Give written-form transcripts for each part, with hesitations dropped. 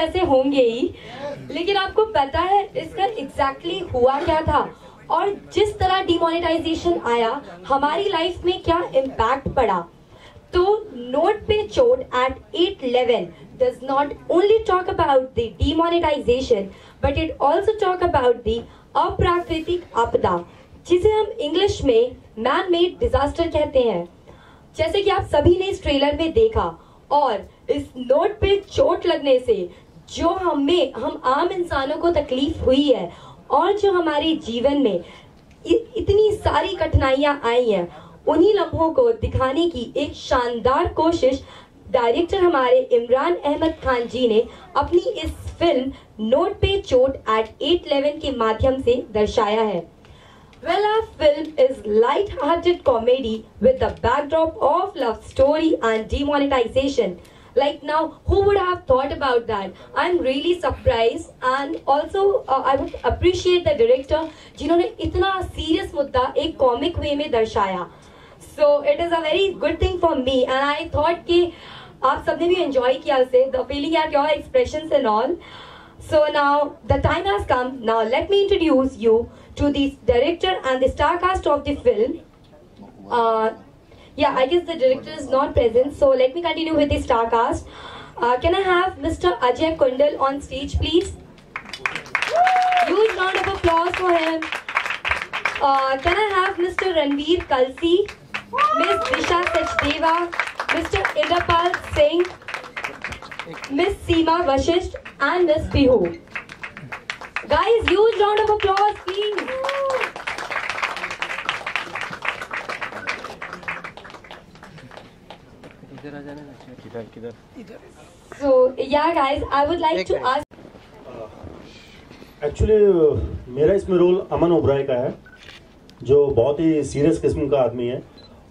ऐसे होंगे ही, लेकिन आपको पता है इसका एग्जैक्टली हुआ क्या था और जिस तरह डिमोनेटाइजेशन आया हमारी लाइफ में क्या इम्पैक्ट पड़ा? तो नोट पे चोट at 811 does not only talk about the demonetization but it also talk about the अप्राकृतिक आपदा, जिसे हम इंग्लिश में मैन मेड डिजास्टर कहते हैं। जैसे कि आप सभी ने इस ट्रेलर में देखा, और इस नोट पे चोट लगने से जो हम आम इंसानों को तकलीफ हुई है और जो हमारे जीवन में इतनी सारी कठिनाइयां आई हैं, उन्हीं लम्हों को दिखाने की एक शानदार कोशिश डायरेक्टर हमारे इमरान अहमद खान जी ने अपनी इस फिल्म नोट पे चोट at 811 के माध्यम से दर्शाया है। Well, our film is light-hearted comedy with the backdrop of love story and demonetization. Like now, who would have thought about that? I'm really surprised, and also I would appreciate the director जिन्होंने इतना serious मुद्दा एक comic way में दर्शाया. So it is a very good thing for me, and I thought कि आप सबने भी enjoy किया उसे, the feeling at your expressions and all. So now the time has come. Now let me introduce you to the director and the star cast of the film. Yeah, I guess the director is not present, so let me continue with the star cast. Can I have Mr. Ajay Kundal on stage, please? Huge round of applause for him. Can I have Mr. Ranveer Kalsi, Miss Disha Sachdeva, Mr. Indrapal Singh, Miss Seema Vashisht, and Miss Pihu. Guys, huge round of applause, please. So yeah, guys, I would like to ask. Actually मेरा इसमें role अमन ओबराय का है, जो बहुत ही serious किस्म का आदमी है,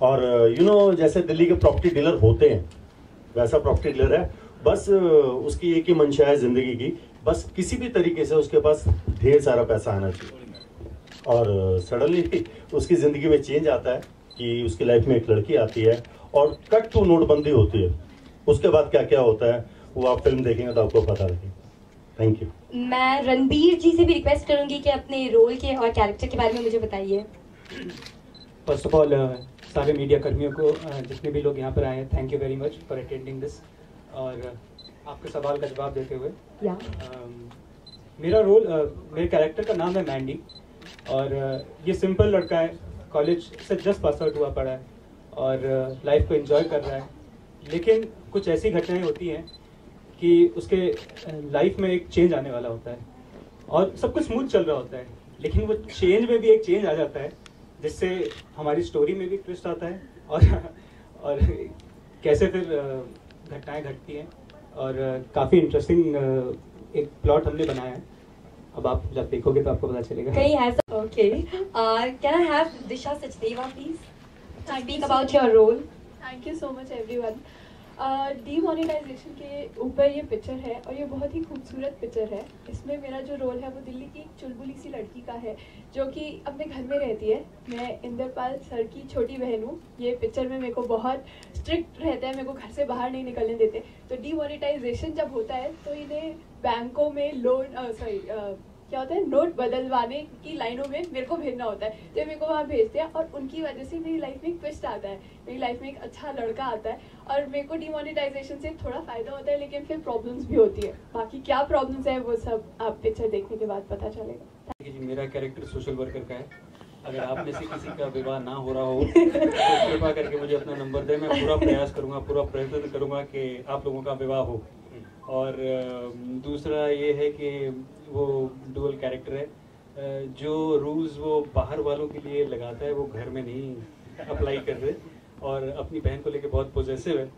और जैसे दिल्ली के प्रॉपर्टी डीलर होते हैं वैसा प्रॉपर्टी डीलर है। बस उसकी एक ही मंशा है जिंदगी की, बस किसी भी तरीके से उसके पास ढेर सारा पैसा आना चाहिए। और सडनली उसकी जिंदगी में चेंज आता है कि उसकी लाइफ में एक लड़की आती है और कट टू नोटबंदी होती है। उसके बाद क्या क्या होता है वो आप फिल्म देखेंगे तो आपको पता लगेगा। Thank you. मैं रणबीर जी से भी रिक्वेस्ट करूंगी कि अपने रोल के और कैरेक्टर के बारे में मुझे बताइए। फर्स्ट ऑफ ऑल सारे मीडिया कर्मियों को, जितने भी लोग यहाँ पर आए हैं, thank you very much for attending this. और आपके सवाल का जवाब देते हुए, मेरा रोल, मेरे कैरेक्टर का नाम है मैंडी, और ये सिंपल लड़का है, कॉलेज से जस्ट पास आउट हुआ पड़ा है और लाइफ को एंजॉय कर रहा है। लेकिन कुछ ऐसी घटनाएं होती हैं कि उसके लाइफ में एक चेंज आने वाला होता है और सब कुछ स्मूथ चल रहा होता है, लेकिन वो चेंज में भी एक चेंज आ जाता है जिससे हमारी स्टोरी में भी ट्विस्ट आता है और कैसे फिर घटनाएं घटती हैं, और काफ़ी इंटरेस्टिंग एक प्लॉट हमने बनाया है। अब आप जब देखोगे तो आपको पता चलेगा। कहीं ऐसा okay. Can I have Disha Sachdeva please speak about your role? Thank you so much everyone. Demonetisation के ऊपर ये पिक्चर है और ये बहुत ही खूबसूरत पिक्चर है। इसमें मेरा जो रोल है वो दिल्ली की एक चुलबुली सी लड़की का है जो कि अपने घर में रहती है। मैं इंद्रपाल सर की छोटी बहन हूँ। ये पिक्चर में मेरे को बहुत स्ट्रिक्ट रहते हैं, मेरे को घर से बाहर नहीं निकलने देते। तो डीमोनेटाइजेशन जब होता है तो इन्हें बैंकों में लोन क्या होता है, नोट बदलवाने की लाइनों में मेरे को भेजना होता है। तो मेरे को वहाँ भेजते हैं और उनकी वजह से मेरी लाइफ में एक ट्विस्ट आता है, मेरी लाइफ में एक अच्छा लड़का आता है और मेरे को डिमोनेटाइजेशन से थोड़ा फायदा होता है, लेकिन फिर प्रॉब्लम्स भी होती है। बाकी क्या प्रॉब्लम्स है वो सब आप पिक्चर देखने के बाद पता चलेगा। जी, मेरा कैरेक्टर सोशल वर्कर का है। अगर आप में से किसी का विवाह ना हो रहा हो तो कृपा करके मुझे अपना नंबर दें, मैं पूरा प्रयास करूँगा, पूरा प्रयत्न करूँगा कि आप लोगों का विवाह हो। और दूसरा ये है कि वो डुअल कैरेक्टर है, जो रूल्स वो बाहर वालों के लिए लगाता है वो घर में नहीं अप्लाई कर रहे, और अपनी बहन को लेके बहुत पॉजिटिव है।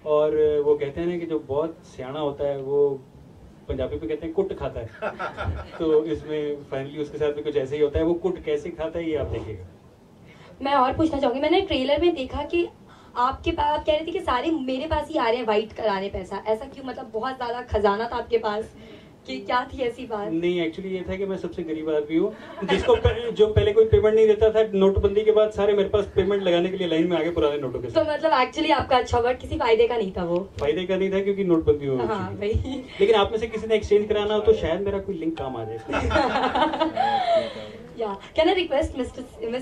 और वो कहते हैं ना कि जो बहुत सियाना होता है वो पंजाबी पे कहते हैं कुट खाता है। तो इसमें फाइनली उसके साथ भी कुछ ऐसे ही होता है। वो कुट कैसे खाता है ये आप देखिएगा। मैं और पूछना चाहूंगी, मैंने ट्रेलर में देखा कि आपके पास कह रहे थे कि सारे मेरे पास ही आ रहे हैं वाइट कराने पैसा, ऐसा क्यों? मतलब बहुत ज्यादा खजाना था आपके पास, कि क्या थी ऐसी बात? नहीं, एक्चुअली ये था कि मैं सबसे गरीब आदमी हूँ जिसको जो पहले कोई पेमेंट नहीं देता था। नोटबंदी के बाद सारे मेरे पास पेमेंट लगाने के लिए लाइन में आगे पुराने नोटों के साथ। तो मतलब एक्चुअली आपका अच्छा वर्ड किसी फायदे का नहीं था वो? फायदे का नहीं था क्योंकि नोटबंदी हो हाँ भाई। लेकिन आप में से किसी ने एक्सचेंज कराना हो तो शायद मेरा कोई लिंक काम आ जाए। Yeah, can I request Miss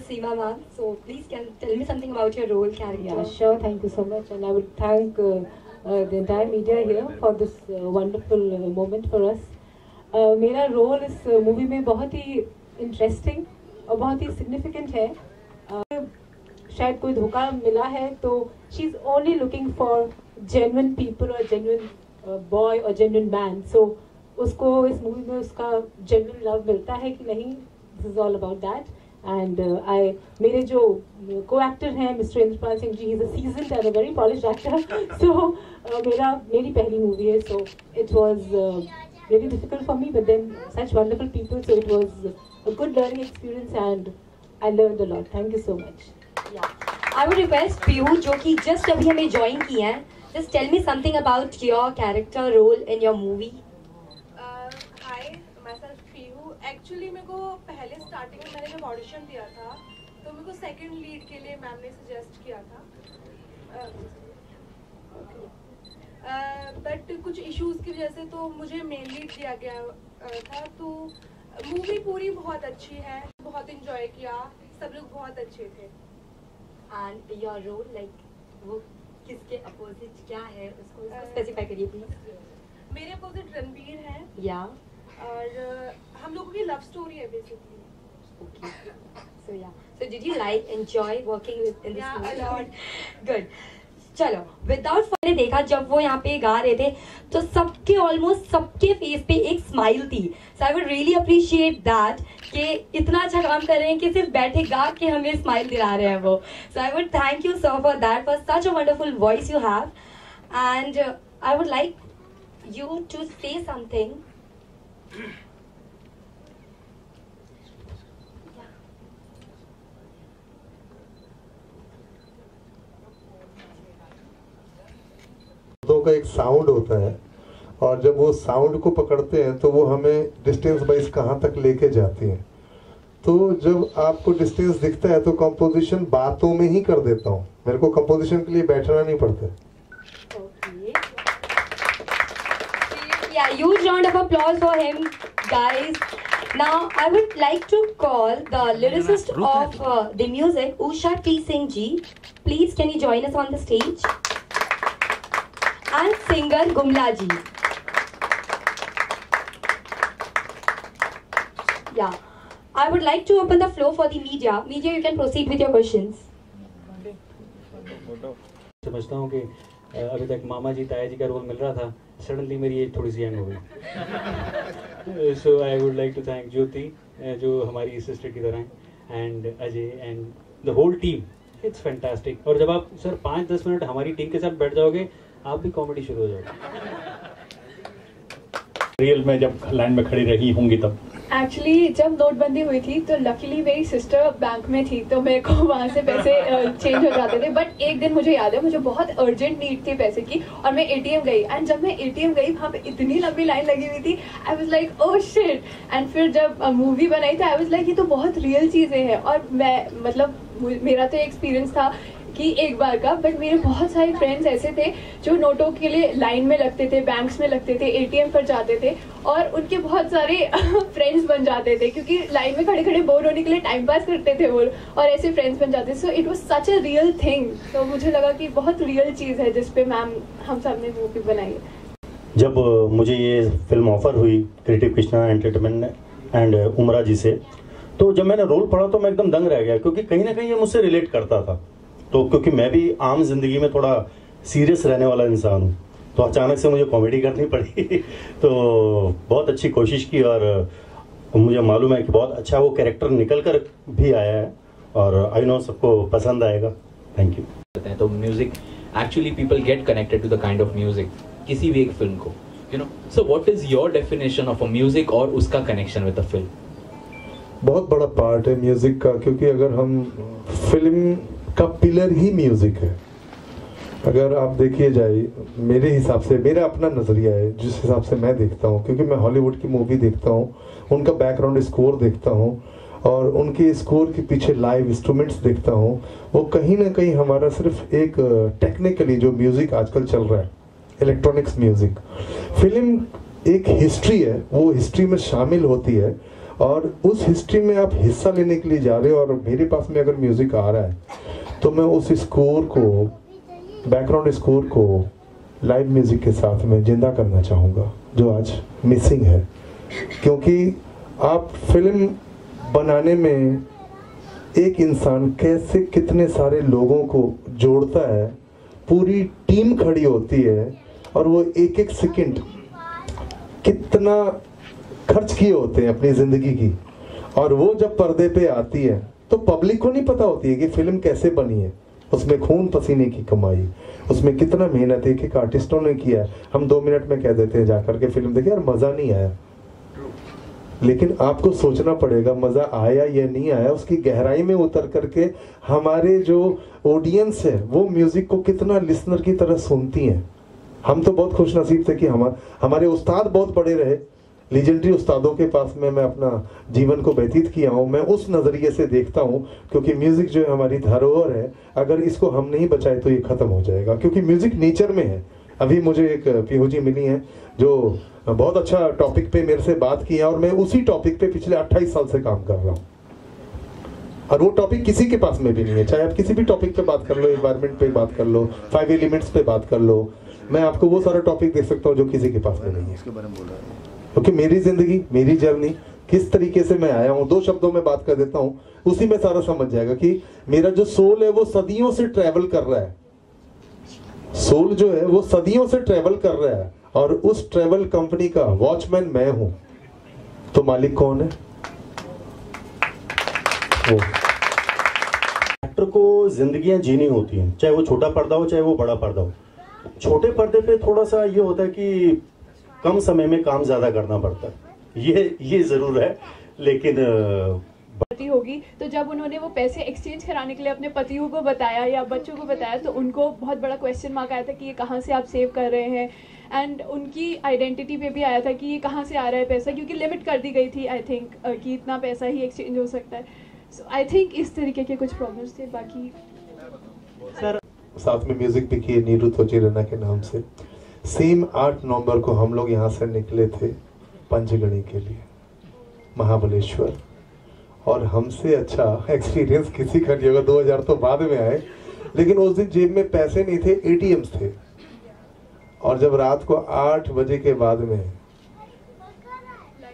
Seema ma'am? So please can tell me something about your role, character. Yeah, sure. Thank you so much, and I would thank the entire media here for this wonderful moment for us. मेरा role इस movie में बहुत ही interesting और बहुत ही significant है। शायद कोई धोखा मिला है तो she is only looking for genuine people और जेन्युइन बॉय और जेन्युइन मैन। सो उसको इस मूवी में उसका जेन्युइन लव मिलता है कि नहीं, this is all about that. And मेरे जो को-एक्टर हैं mister Indrapal Singh ji, he is a seasoned and a very polished actor. So मेरी पहली मूवी है, so it was really difficult for me, but then such wonderful people, so it was a good learning experience and I learned a lot. Thank you so much. Yeah, I would request Piyu, जो कि just अभी हमें join की हैं, just tell me something about your character role in your movie. Hi, myself Piyu. Actually मेरे को पहले starting में मैंने जब audition दिया था तो मेरे को second lead के लिए मैम ने suggest किया था। बट कुछ इश्यूज की वजह से तो मुझे मेन लीड दिया गया था। तो मूवी पूरी बहुत अच्छी है, बहुत इंजॉय किया, सब लोग बहुत अच्छे थे। एंड योर रोल लाइक वो किसके अपोजिट क्या है उसको स्पेसिफाई करिए प्लीज। मेरे अपोजिट रणबीर है। या और हम लोगों की लव स्टोरी है बेसिकली। ओके, सो या, so did you like enjoy working in this movie? A lot. Good. चलो, विदाउट मैंने देखा जब वो यहाँ पे गा रहे थे तो सबके ऑलमोस्ट सबके फेस पे एक स्माइल थी। So I would really appreciate that कि इतना अच्छा काम कर रहे हैं कि सिर्फ बैठे गा के हमें स्माइल दिला रहे हैं वो। So I would thank you so for that, for such a wonderful voice you have. And I would like you to say something. का एक साउंड होता है और जब वो साउंड को पकड़ते हैं तो वो हमें डिस्टेंस वाइज कहाँ तक लेके जाती हैं। तो जब आपको डिस्टेंस दिखता है तो कंपोजिशन बातों में ही कर देता हूँ, मेरे को कंपोजिशन के लिए बैठना नहीं पड़ता। Yeah, huge round of applause for him, guys. Now I would like to call the lyricist of the music, Usha T. Singh ji. Please can you join us on the stage? And singer Gumla ji. Yeah, I would like to open the floor for the media. Media, you can proceed with your questions. समझता हूँ कि अभी तक मामा जी ताया जी का role मिल रहा था, suddenly मेरी एज थोड़ी सी यंग हो गई। So I would like to thank Jyoti जो हमारी सिस्टर की तरह हैं, and Ajay and the whole team. It's fantastic. और जब आप सर 5-10 मिनट हमारी टीम के साथ बैठ जाओगे आप भी कॉमेडी शुरू हो जाओगे। रियल में जब लाइन में खड़ी रही होंगी तब एक्चुअली जब नोटबंदी हुई थी तो लकीली मेरी सिस्टर बैंक में थी तो मेरे को वहाँ से पैसे चेंज हो जाते थे। बट एक दिन मुझे याद है, मुझे बहुत अर्जेंट नीड थी पैसे की और मैं एटीएम गई। एंड जब मैं एटीएम गई वहाँ पे इतनी लंबी लाइन लगी हुई थी, I was like oh shit. And फिर जब मूवी बनाई थी आई वाज लाइक ये तो बहुत रियल चीज़ें हैं। और मैं मतलब मेरा तो एक्सपीरियंस था कि एक बार का, बट मेरे बहुत सारे फ्रेंड्स ऐसे थे जो नोटों के लिए लाइन में लगते थे, बैंक्स में लगते थे, एटीएम पर जाते थे और उनके बहुत सारे फ्रेंड्स बन जाते थे क्योंकि लाइन में खड़े खड़े बोर होने के लिए टाइम पास करते थे वो और ऐसे फ्रेंड्स बन जाते। सो it was such a real thing. तो मुझे लगा कि बहुत रियल चीज़ है जिसपे मैम हम सब ने मूवी बनाई है। जब मुझे ये फिल्म ऑफर हुई क्रिएटिव कृष्णा एंटरटेनमेंट एंड उमरा जी से, तो जब मैंने रोल पढ़ा तो मैं एकदम दंग रह गया क्योंकि कहीं ना कहीं ये मुझसे रिलेट करता था। तो क्योंकि मैं भी आम जिंदगी में थोड़ा सीरियस रहने वाला इंसान हूँ, तो अचानक से मुझे कॉमेडी करनी पड़ी। तो बहुत अच्छी कोशिश की और मुझे मालूम है कि बहुत अच्छा वो कैरेक्टर निकल कर भी आया है और आई नो सबको पसंद आएगा। Thank you. तो music actually people get connected to the kind of music किसी भी एक फिल्म को, you know. So what is your definition of a music और उसका कनेक्शन विद द फिल्म? बहुत बड़ा पार्ट है म्यूजिक का, क्योंकि अगर हम फिल्म का पिलर ही म्यूजिक है अगर आप देखिए जाए, मेरे हिसाब से, मेरा अपना नज़रिया है जिस हिसाब से मैं देखता हूँ, क्योंकि मैं हॉलीवुड की मूवी देखता हूँ, उनका बैकग्राउंड स्कोर देखता हूँ और उनके स्कोर के पीछे लाइव इंस्ट्रूमेंट्स देखता हूँ, वो कहीं ना कहीं हमारा सिर्फ एक टेक्निकली जो म्यूज़िक आजकल चल रहा है, इलेक्ट्रॉनिक्स म्यूज़िक, फिल्म एक हिस्ट्री है, वो हिस्ट्री में शामिल होती है और उस हिस्ट्री में आप हिस्सा लेने के लिए जा रहे हो और मेरे पास में अगर म्यूज़िक आ रहा है तो मैं उस स्कोर को, बैकग्राउंड स्कोर को लाइव म्यूज़िक के साथ में जिंदा करना चाहूँगा, जो आज मिसिंग है। क्योंकि आप फिल्म बनाने में एक इंसान कैसे कितने सारे लोगों को जोड़ता है, पूरी टीम खड़ी होती है और वो एक एक सेकंड कितना खर्च किए होते हैं अपनी ज़िंदगी की, और वो जब पर्दे पे आती है तो पब्लिक को नहीं पता होती है कि फिल्म कैसे बनी है, उसमें खून पसीने की कमाई, उसमें कितना मेहनत एक एक आर्टिस्टों ने किया है। हम 2 मिनट में कह देते हैं जाकर के फिल्म देखे यार मज़ा नहीं आया, लेकिन आपको सोचना पड़ेगा मज़ा आया या नहीं आया, उसकी गहराई में उतर करके हमारे जो ऑडियंस है वो म्यूज़िक को कितना लिसनर की तरह सुनती हैं। हम तो बहुत खुश नसीब थे कि हमारे उस्ताद बहुत बड़े रहे, लीजेंडरी उस्तादों के पास में मैं अपना जीवन को व्यतीत किया हूँ। मैं उस नज़रिए से देखता हूँ, क्योंकि म्यूज़िक जो है हमारी धरोहर है, अगर इसको हम नहीं बचाए तो ये ख़त्म हो जाएगा, क्योंकि म्यूज़िक नेचर में है। अभी मुझे एक पीहू जी मिली हैं जो बहुत अच्छा टॉपिक पे मेरे से बात की है और मैं उसी टॉपिक पे पिछले 28 साल से काम कर रहा हूँ और वो टॉपिक किसी के पास में भी नहीं है। चाहे आप किसी भी टॉपिक पे बात कर लो, एनवायरनमेंट पे बात कर लो, 5 एलिमेंट्स पे बात कर लो, मैं आपको वो सारा टॉपिक दे सकता हूँ जो किसी के पास में नहीं है। क्योंकि मेरी जिंदगी, मेरी जर्नी किस तरीके से मैं आया हूँ, 2 शब्दों में बात कर देता हूँ, उसी में सारा समझ जाएगा कि मेरा जो सोल है वो सदियों से ट्रैवल कर रहा है। सोल जो है वो सदियों से ट्रैवल कर रहा है और उस ट्रैवल कंपनी का वॉचमैन मैं हूं, तो मालिक कौन है? वो। एक्टर को जिंदगियां जीनी होती हैं, चाहे वो छोटा पर्दा हो चाहे वो बड़ा पर्दा हो। छोटे पर्दे पे थोड़ा सा ये होता है कि कम समय में काम ज्यादा करना पड़ता है, ये जरूर है, लेकिन होगी तो जब उन्होंने वो पैसे एक्सचेंज कराने के लिए अपने पतियों को बताया या बच्चों को बताया तो उनको बहुत बड़ा क्वेश्चन मार्क आया था कि ये कहाँ से आप सेव कर रहे हैं, एंड उनकी आइडेंटिटी पे भी आया था कि ये कहाँ से आ रहा है पैसा, क्योंकि लिमिट कर दी गई थी आई थिंक कि इतना पैसा ही एक्सचेंज हो सकता है। सो आई थिंक इस तरीके के कुछ प्रॉब्लम्स थे। बाकी सर साथ में म्यूजिक भी किए नीरू तोजीरना के नाम से। सेम 8 नवंबर को हम लोग यहाँ से निकले थे पंचगणी के लिए महाबलेश्वर, और हमसे अच्छा एक्सपीरियंस किसी का नहीं होगा। 2000 तो बाद में आए, लेकिन उस दिन जेब में पैसे नहीं थे, ATMs थे। और जब रात को 8 बजे के बाद में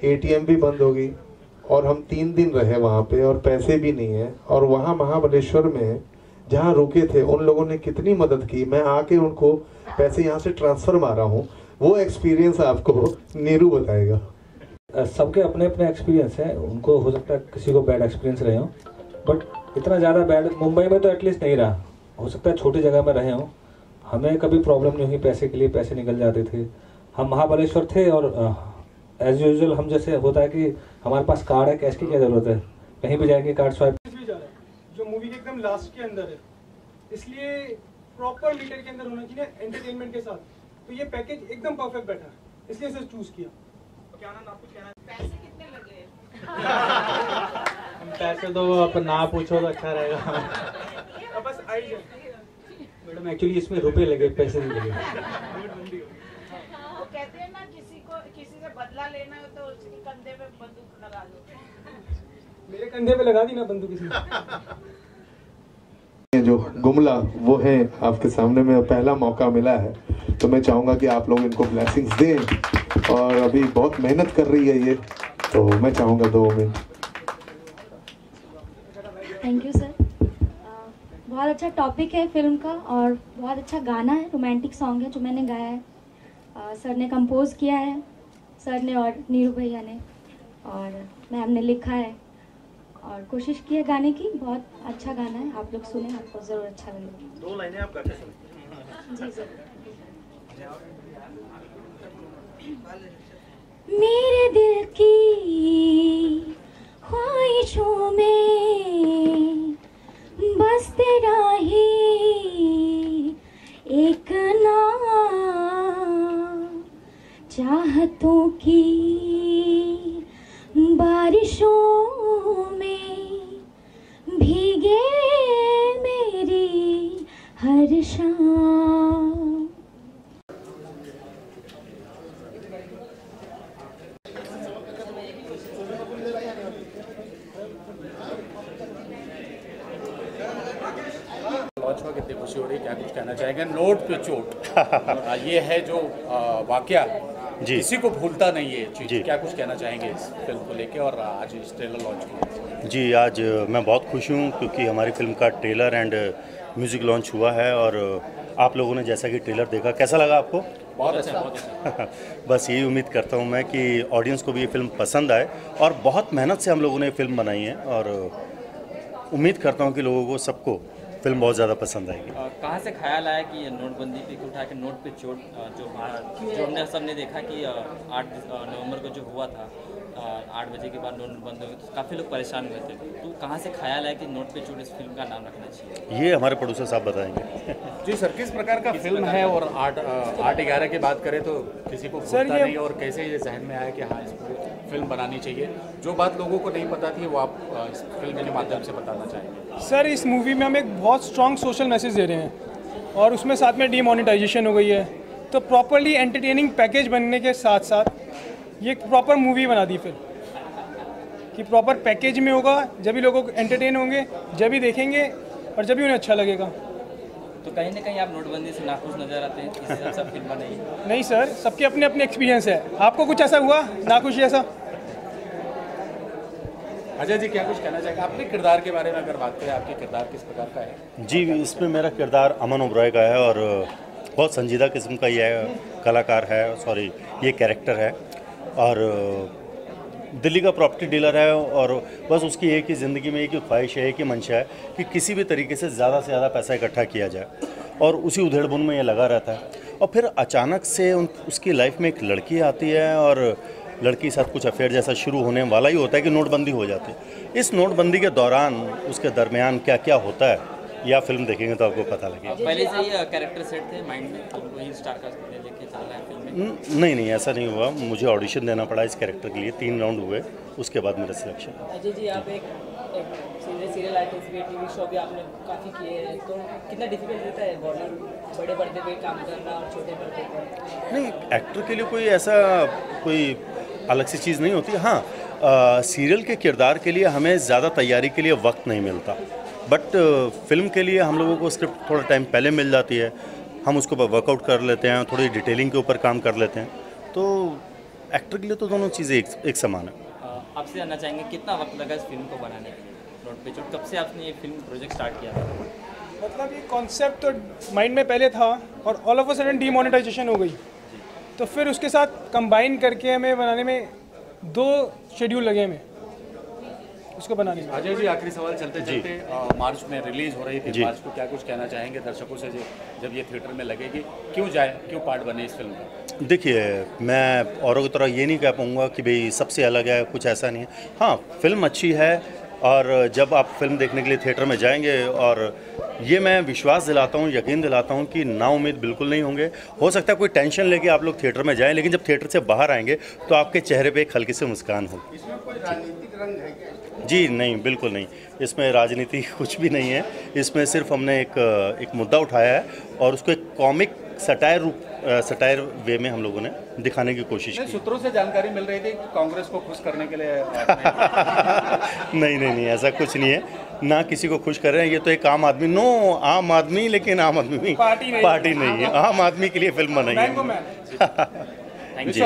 ATM भी बंद हो गई और हम 3 दिन रहे वहाँ पे और पैसे भी नहीं है, और वहाँ महाबलेश्वर में जहाँ रुके थे उन लोगों ने कितनी मदद की, मैं आके उनको पैसे यहाँ से ट्रांसफर मारा हूँ। वो एक्सपीरियंस आपको नीरू बताएगा। सबके अपने अपने एक्सपीरियंस हैं, उनको हो सकता है किसी को बैड एक्सपीरियंस रहे हो, बट इतना ज़्यादा बैड मुंबई में तो एटलीस्ट नहीं रहा। हो सकता है छोटी जगह में रहे हों, हमें कभी प्रॉब्लम नहीं हुई, पैसे के लिए पैसे निकल जाते थे। हम महाबलेश्वर थे और एज यूजुअल हम जैसे होता है कि हमारे पास कार्ड है, कैश की क्या ज़रूरत है, कहीं भी जाएंगे कार्ड स्वाइप। जो मूवी के एकदम लास्ट के अंदर है, इसलिए प्रॉपर मीटर के अंदर होना चाहिए एंटरटेनमेंट के साथ, तो ये पैकेज एकदम परफेक्ट बैठा है, इसलिए सर चूज किया। क्या नाम आपको, क्या नाम? पैसे कितने लगे? पैसे तो आप ना पूछो तो अच्छा रहेगा। बस आई जाए मैडम, एक्चुअली इसमें रुपए लगे, पैसे नहीं लगे। वो कहते हैं ना किसी से बदला लेना हो तो उसके कंधे पे बंदूक लगा दो। मेरे कंधे पे लगा दी ना बंदूक इसने। जो गुमला वो है आपके सामने में, पहला मौका मिला है, तो मैं चाहूंगा कि आप लोग इनको ब्लेसिंग्स दें। और अभी बहुत मेहनत कर रही है ये, तो मैं चाहूंगा 2 मिनट। Thank you sir. बहुत अच्छा टॉपिक है फिल्म का और बहुत अच्छा गाना है, रोमांटिक सॉन्ग है जो मैंने गाया है। सर ने कंपोज किया है, सर ने और नीरू भैया ने, और मैम ने लिखा है और कोशिश की है गाने की। बहुत अच्छा गाना है, आप लोग सुने, आपको ज़रूर अच्छा लगेगा। 2 लाइनें आप गा के सुनाइए। जी सर। मेरे दिल की ख्वाहिशों में बस तेरा ही बारिशों में भीगे मेरी हर शाम। लॉन्च में कितनी खुशी हो रही है, क्या कुछ कहना चाहेंगे? नोट पे चोट ये है जो वाकया जी, किसी को भूलता नहीं है चीज। क्या कुछ कहना चाहेंगे इस फिल्म को लेके और आज इस ट्रेलर लॉन्च को? जी, आज मैं बहुत खुश हूँ क्योंकि हमारी फिल्म का ट्रेलर एंड म्यूज़िक लॉन्च हुआ है और आप लोगों ने जैसा कि ट्रेलर देखा, कैसा लगा आपको? बहुत अच्छा, बहुत अच्छा। बस यही उम्मीद करता हूँ मैं कि ऑडियंस को भी ये फिल्म पसंद आए और बहुत मेहनत से हम लोगों ने फिल्म बनाई है और उम्मीद करता हूँ कि लोगों को सबको फिल्म बहुत ज़्यादा पसंद आएगी। कहाँ से ख्याल आया कि ये नोटबंदी पे उठा के नोट पे चोट जो हमने सबने देखा कि 8 नवंबर को जो हुआ था 8 बजे के बाद नोट बंद हो गई तो काफ़ी लोग परेशान हुए थे, तो कहाँ से ख्याल आया कि नोट पे चोट इस फिल्म का नाम रखना चाहिए? ये हमारे प्रोड्यूसर साहब बताएंगे। जी सर, किस प्रकार का फिल्म है और 8/11 की बात करें तो किसी को भूलता नहीं और कैसे ये जहन में आया कि हाँ इसको फिल्म बनानी चाहिए? जो बात लोगों को नहीं पता थी वो आप इस फिल्म के माध्यम से बताना चाहेंगे? सर, इस मूवी में हम एक बहुत स्ट्रॉन्ग सोशल मैसेज दे रहे हैं और उसमें साथ में डीमोनेटाइजेशन हो गई है, तो प्रॉपरली एंटरटेनिंग पैकेज बनने के साथ साथ ये प्रॉपर मूवी बना दी फिर कि प्रॉपर पैकेज में होगा, जब भी लोगों को एंटरटेन होंगे, जब भी देखेंगे और जब भी उन्हें अच्छा लगेगा। तो कहीं ना कहीं आप नोटबंदी से नाखुश नजर आते हैं, इस हिसाब से फिल्म बनाई? नहीं सर, सबके अपने अपने एक्सपीरियंस है। आपको कुछ ऐसा हुआ नाखुशी ऐसा? अजय जी, क्या कुछ कहना चाहेंगे अपने किरदार के बारे में? अगर बात करें, आपके किरदार किस प्रकार का है? जी, इसमें मेरा किरदार अमन ओबराय का है और बहुत संजीदा किस्म का ये कलाकार है, सॉरी ये कैरेक्टर है और दिल्ली का प्रॉपर्टी डीलर है और बस उसकी एक ही ज़िंदगी में एक ही ख्वाहिश है, एक ही मंशा है कि किसी भी तरीके से ज़्यादा पैसा इकट्ठा किया जाए और उसी उधेड़-बुन में ये लगा रहता है। और फिर अचानक से उसकी लाइफ में एक लड़की आती है और लड़की के साथ कुछ अफेयर जैसा शुरू होने वाला ही होता है कि नोटबंदी हो जाती है। इस नोटबंदी के दौरान उसके दरमियान क्या क्या होता है या फिल्म देखेंगे तो आपको पता लगेगा। पहले से ही कैरेक्टर सेट थे माइंड में, आपको ही स्टार कास्ट लेके चल रहा है फिल्म में? नहीं, ऐसा नहीं हुआ। मुझे ऑडिशन देना पड़ा इस कैरेक्टर के लिए, 3 राउंड हुए, उसके बाद मेरा सिलेक्शन। अजय जी, आप एक सीरियल आर्टिस्ट भी, टीवी शो भी आपने काफ़ी किए हैं, तो कितना डिफिकल्ट रहता है बड़े पर्दे पे काम करना और छोटे पर्दे पे? नहीं, एक्टर के लिए कोई ऐसा कोई अलग सी चीज़ नहीं होती। हाँ, सीरियल के किरदार के लिए हमें ज़्यादा तैयारी के लिए वक्त नहीं मिलता, बट फिल्म के लिए हम लोगों को स्क्रिप्ट थोड़ा टाइम पहले मिल जाती है, हम उसको वर्कआउट कर लेते हैं, थोड़ी डिटेलिंग के ऊपर काम कर लेते हैं, तो एक्टर के लिए तो दोनों चीज़ें एक समान है। आपसे जानना चाहेंगे कितना वक्त लगा इस फिल्म को बनाने के लिए? नोट पे चोट, कब से आपने ये फिल्म प्रोजेक्ट स्टार्ट किया था? मतलब ये कॉन्सेप्ट तो माइंड में पहले था और all of a sudden demonetisation हो गई, तो फिर उसके साथ कंबाइन करके हमें बनाने में 2 शेड्यूल लगे हमें उसको बनाने में। अजय जी, आखिरी सवाल चलते चलते मार्च में रिलीज हो रही थी, मार्च को क्या कुछ कहना चाहेंगे दर्शकों से जब ये थिएटर में लगेगी? क्यों जाए, क्यों पार्ट बने इस फिल्म का? देखिए, मैं औरों की तरह ये नहीं कह पाऊँगा कि भाई सबसे अलग है, कुछ ऐसा नहीं है। हाँ, फिल्म अच्छी है और जब आप फिल्म देखने के लिए थिएटर में जाएंगे और ये मैं विश्वास दिलाता हूँ, यकीन दिलाता हूँ कि नाउम्मीद बिल्कुल नहीं होंगे। हो सकता है कोई टेंशन लेके आप लोग थिएटर में जाएं, लेकिन जब थिएटर से बाहर आएंगे तो आपके चेहरे पे एक हल्की सी मुस्कान होगी। इसमें कोई राजनीतिक रंग है क्या? जी नहीं, बिल्कुल नहीं, इसमें राजनीति कुछ भी नहीं है। इसमें सिर्फ हमने एक मुद्दा उठाया है और उसको एक कॉमिक सटायर वे में हम लोगों ने दिखाने की कोशिश की। सूत्रों से जानकारी मिल रही थी कि कांग्रेस को खुश करने के लिए नहीं, ऐसा कुछ नहीं है, ना किसी को खुश कर रहे हैं। ये तो एक आम आदमी, आम आदमी, लेकिन आम आदमी पार्टी नहीं है, आम आदमी के लिए फिल्म बनाई है। थैंक यू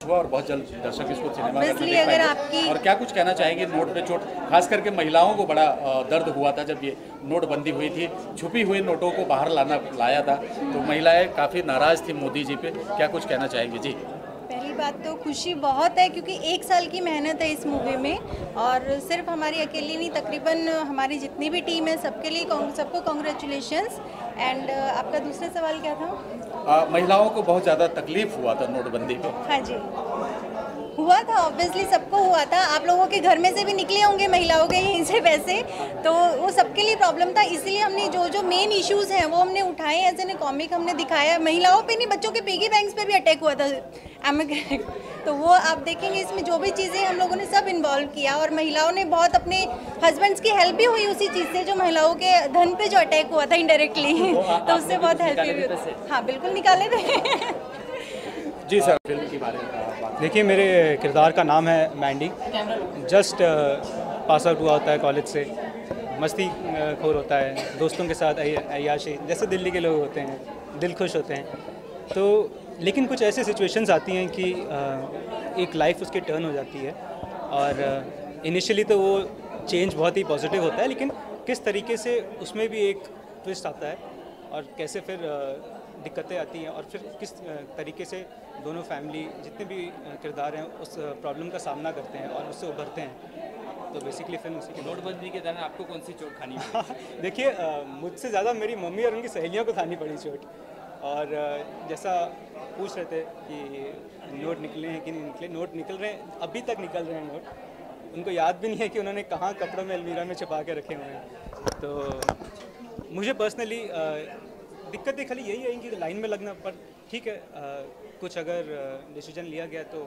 और बहुत जल्द दर्शक इसको सिनेमा घर में देख पाएंगे। और क्या कुछ कहना चाहेंगे नोट पे चोट, खास करके महिलाओं को बड़ा दर्द हुआ था जब ये नोटबंदी हुई थी, छुपी हुई नोटों को बाहर लाया था, तो महिलाएं काफ़ी नाराज़ थी मोदी जी पे, क्या कुछ कहना चाहेंगे? जी, पहली बात तो खुशी बहुत है क्योंकि 1 साल की मेहनत है इस मूवी में और सिर्फ हमारी अकेली नहीं, तकरीबन हमारी जितनी भी टीम है सबके लिए सबको कॉन्ग्रेचुलेशंस। एंड आपका दूसरा सवाल क्या था? महिलाओं को बहुत ज़्यादा तकलीफ हुआ था नोटबंदी पे। हाँ जी, हुआ था, ऑब्वियसली सबको हुआ था। आप लोगों के घर में से भी निकले होंगे महिलाओं के यहीं से वैसे, तो वो सबके लिए प्रॉब्लम था। इसलिए हमने जो मेन इश्यूज हैं वो हमने उठाए, एज एन कॉमिक हमने दिखाया। महिलाओं पे नहीं, बच्चों के पिगी बैंक्स पे भी अटैक हुआ था, एम करेक्ट? तो वो आप देखेंगे इसमें जो भी चीज़ें हम लोगों ने सब इन्वॉल्व किया, और महिलाओं ने बहुत अपने हस्बैंड्स की हेल्प भी हुई उसी चीज़ से, जो महिलाओं के धन पे जो अटैक हुआ था इनडायरेक्टली, तो उससे बहुत हेल्प हुई। हाँ बिल्कुल निकाले थे। जी सर, फिल्म के बारे में देखिए, मेरे किरदार का नाम है मैंडी। जस्ट पास आउट हुआ होता है कॉलेज से, मस्ती खोर होता है, दोस्तों के साथ अय्याशी, जैसे दिल्ली के लोग होते हैं, दिल खुश होते हैं। तो लेकिन कुछ ऐसे सिचुएशंस आती हैं कि एक लाइफ उसकी टर्न हो जाती है, और इनिशियली तो वो चेंज बहुत ही पॉजिटिव होता है, लेकिन किस तरीके से उसमें भी एक ट्विस्ट आता है, और कैसे फिर दिक्कतें आती हैं, और फिर किस तरीके से दोनों फैमिली जितने भी किरदार हैं उस प्रॉब्लम का सामना करते हैं और उससे उभरते हैं। तो बेसिकली फिल्म उसी की। नोटबंदी के दौरान आपको कौन सी चोट खानी पड़ी? देखिए, मुझसे ज़्यादा मेरी मम्मी और उनकी सहेलियों को खानी पड़ी चोट। और जैसा पूछ रहे थे कि नोट निकले हैं कि नहीं निकले, नोट निकल रहे हैं, अभी तक निकल रहे हैं नोट। उनको याद भी नहीं है कि उन्होंने कहाँ कपड़ों में अलमीरा में छुपा के रखे हुए हैं। तो मुझे पर्सनली दिक्कतें खाली यही है कि लाइन में लगना, पर ठीक है, कुछ अगर डिसीजन लिया गया तो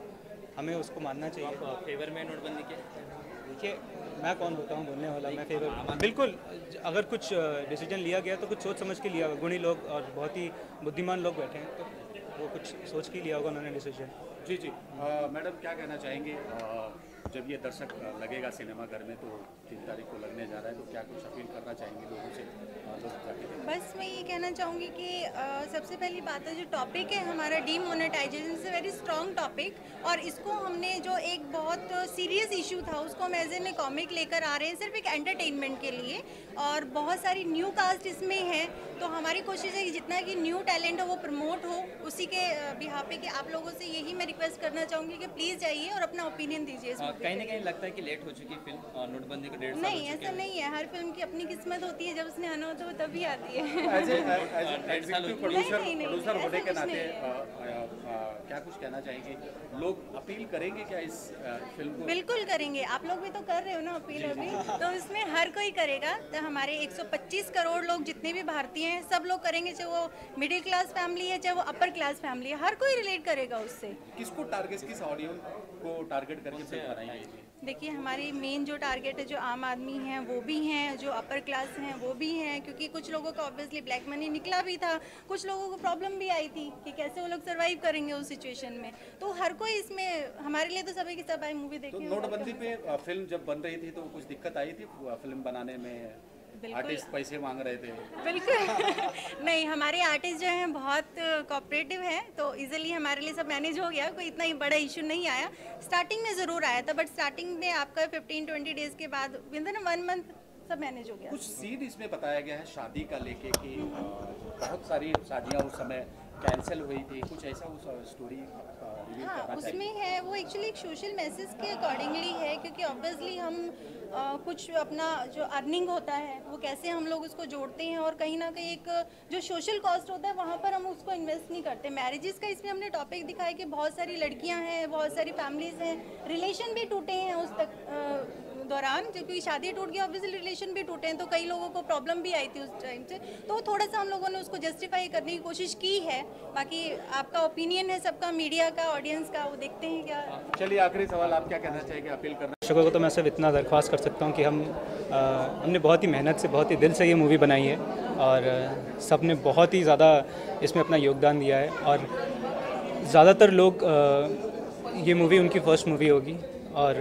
हमें उसको मानना चाहिए। आप फेवर में नोटबंदी के? देखिए, मैं कौन होता हूँ बोलने वाला, मैं फेवर बिल्कुल, अगर कुछ डिसीजन लिया गया तो कुछ सोच समझ के लिया। गुणी लोग और बहुत ही बुद्धिमान लोग बैठे हैं, तो वो कुछ सोच के लिया होगा उन्होंने डिसीजन। जी जी, मैडम क्या कहना चाहेंगे? जब ये दर्शक लगेगा सिनेमाघर में, तो 3 तारीख को लगने जा रहा है, तो क्या कुछ अपील करना चाहेंगे लोगों से? बस मैं ये कहना चाहूँगी कि सबसे पहली बात है, जो टॉपिक है हमारा demonetisation, is a very strong topic, और इसको हमने जो एक बहुत सीरियस इशू था उसको हम एज एन कॉमिक लेकर आ रहे हैं, सिर्फ एक एंटरटेनमेंट के लिए। और बहुत सारी न्यू कास्ट इसमें है, तो हमारी कोशिश है कि जितना कि न्यू टैलेंट हो वो प्रमोट हो। उसी के बिहाफ पे कि आप लोगों से यही मैं रिक्वेस्ट करना चाहूँगी कि प्लीज़ जाइए और अपना ओपिनियन दीजिए। कहीं ना कहीं लगता है कि लेट हो चुकी फिल्म, नोटबंदी को 1.5 साल नहीं, ऐसा नहीं है। हर फिल्म की अपनी किस्मत होती है, जब उसने आना होता है वो तभी आती है। प्रोड्यूसर होने के नाते क्या कुछ कहना चाहेंगे? लोग अपील करेंगे क्या इस फिल्म को? बिल्कुल करेंगे, आप लोग भी तो कर रहे हो ना अपील अभी, तो इसमें हर कोई करेगा। तो हमारे 125 करोड़ लोग जितने भी भारतीय हैं सब लोग करेंगे, चाहे वो मिडिल क्लास फैमिली है चाहे वो अपर क्लास फैमिली है, हर कोई रिलेट करेगा उससे। किसको टारगेट, किस ऑडियंस को टारगेट करके फिल्म बनाई गई थी? देखिए, हमारी मेन जो टारगेट है, जो आम आदमी हैं वो भी हैं, जो अपर क्लास हैं वो भी हैं, क्योंकि कुछ लोगों का ऑब्वियसली ब्लैक मनी निकला भी था, कुछ लोगों को प्रॉब्लम भी आई थी कि कैसे वो लोग सर्वाइव करेंगे उस सिचुएशन में। तो हर कोई इसमें, हमारे लिए तो सभी की सब आई मूवी देखी। तो नोटबंदी पे फिल्म जब बन रही थी तो कुछ दिक्कत आई थी फिल्म बनाने में? आर्टिस्ट पैसे मांग रहे थे? बिल्कुल नहीं, हमारे आर्टिस्ट जो हैं बहुत कोऑपरेटिव हैं, तो इजीली हमारे लिए सब मैनेज हो गया, कोई इतना ही बड़ा इशू नहीं आया। स्टार्टिंग में ज़रूर आया था, बट स्टार्टिंग में आपका 15-20 डेज़ के बाद विद इन 1 मंथ सब मैनेज हो गया। कुछ सीन इसमें बताया गया है शादी का लेके कि बहुत सारी शादियाँ उस समय कैंसिल हुई थी, कुछ ऐसा उस स्टोरी हाँ उसमें है। वो एक्चुअली एक सोशल मैसेज के अकॉर्डिंगली है, क्योंकि ऑब्वियसली हम कुछ अपना जो अर्निंग होता है वो कैसे हम लोग उसको जोड़ते हैं, और कहीं ना कहीं एक जो सोशल कॉस्ट होता है वहाँ पर हम उसको इन्वेस्ट नहीं करते। मैरिजेस का इसमें हमने टॉपिक दिखाया कि बहुत सारी लड़कियाँ हैं, बहुत सारी फैमिलीज़ हैं, रिलेशन भी टूटे हैं उस तक दौरान, क्योंकि शादी टूट गई, ऑब्वियसली रिलेशन भी टूटे हैं, तो कई लोगों को प्रॉब्लम भी आई थी उस टाइम से। तो थोड़ा सा हम लोगों ने उसको जस्टिफाई करने की कोशिश की है। बाकी आपका ओपिनियन है सबका, मीडिया का, ऑडियंस का, वो देखते हैं क्या। चलिए, आखिरी सवाल, आप क्या कहना चाहेंगे, अपील करना? दर्शकों को तो मैं सिर्फ इतना दरख्वास्त कर सकता हूँ कि हमने बहुत ही मेहनत से, बहुत ही दिल से ये मूवी बनाई है, और सब ने बहुत ही ज़्यादा इसमें अपना योगदान दिया है, और ज़्यादातर लोग ये मूवी उनकी फर्स्ट मूवी होगी, और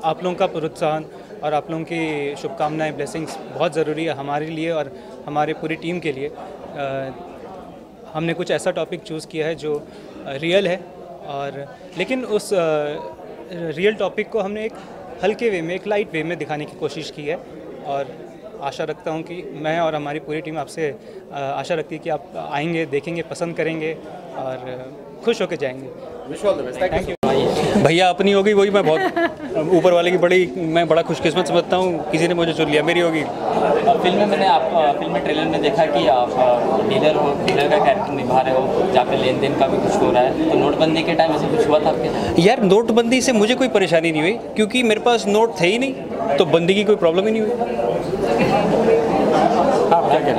आप लोगों का प्रोत्साहन और आप लोगों की शुभकामनाएं, ब्लेसिंग्स बहुत ज़रूरी है हमारे लिए और हमारे पूरी टीम के लिए। हमने कुछ ऐसा टॉपिक चूज़ किया है जो रियल है, और लेकिन उस रियल टॉपिक को हमने एक हल्के वे में, एक लाइट वे में दिखाने की कोशिश की है, और आशा रखता हूं कि मैं और हमारी पूरी टीम आपसे आशा रखती है कि आप आएंगे, देखेंगे, पसंद करेंगे और खुश होकर जाएंगे। Wish all the best. Thank you. भैया अपनी होगी वही मैं बहुत ऊपर वाले की मैं बड़ा खुशकिस्मत समझता हूँ, किसी ने मुझे चुन लिया, मेरी होगी। फिल्म में फिल्म में ट्रेलर में देखा कि आप डीलर का कैरेक्टर निभा रहे हो, जहाँ पे लेन देन का भी कुछ हो रहा है, तो नोटबंदी के टाइम ऐसे कुछ हुआ था आपके? यार नोटबंदी से मुझे कोई परेशानी नहीं हुई, क्योंकि मेरे पास नोट थे ही नहीं, तो बंदी की कोई प्रॉब्लम ही नहीं हुई।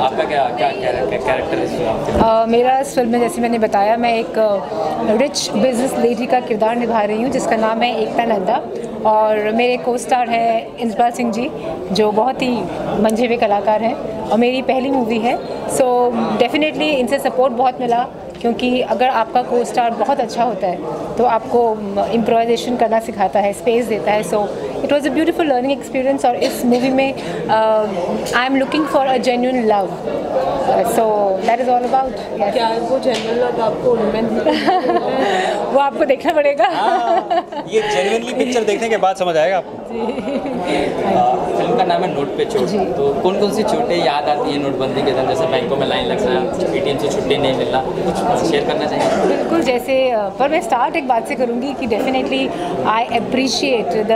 आपका क्या कैरेक्टर है? मेरा इस फिल्म में, जैसे मैंने बताया, मैं एक रिच बिजनेस लेडी का किरदार निभा रही हूँ जिसका नाम है एकता नंदा, और मेरे को स्टार है इंद्रपाल सिंह जी जो बहुत ही मंझे हुए कलाकार हैं, और मेरी पहली मूवी है। सो डेफिनेटली इनसे सपोर्ट बहुत मिला, क्योंकि अगर आपका को स्टार बहुत अच्छा होता है तो आपको इम्प्रोवाइजेशन करना सिखाता है, स्पेस देता है। So it was a beautiful learning experience, और इस मूवी में I am looking for a genuine love, so that is all about. क्या वो जेन्युइन लव आपको वो आपको देखना पड़ेगा। ये जेन्युइनली पिक्चर देखने के बाद समझ आएगा आपको। फिल्म का नाम है नोट पे चोट, तो कौन कौन सी चोटें याद आती हैं नोटबंदी के दौरान? जैसे बैंकों में लाइन लगना, ATM से छुट्टी नहीं मिलना, कुछ शेयर करना चाहिए? बिल्कुल, जैसे पर मैं स्टार्ट एक बात से करूँगी कि definitely I appreciate the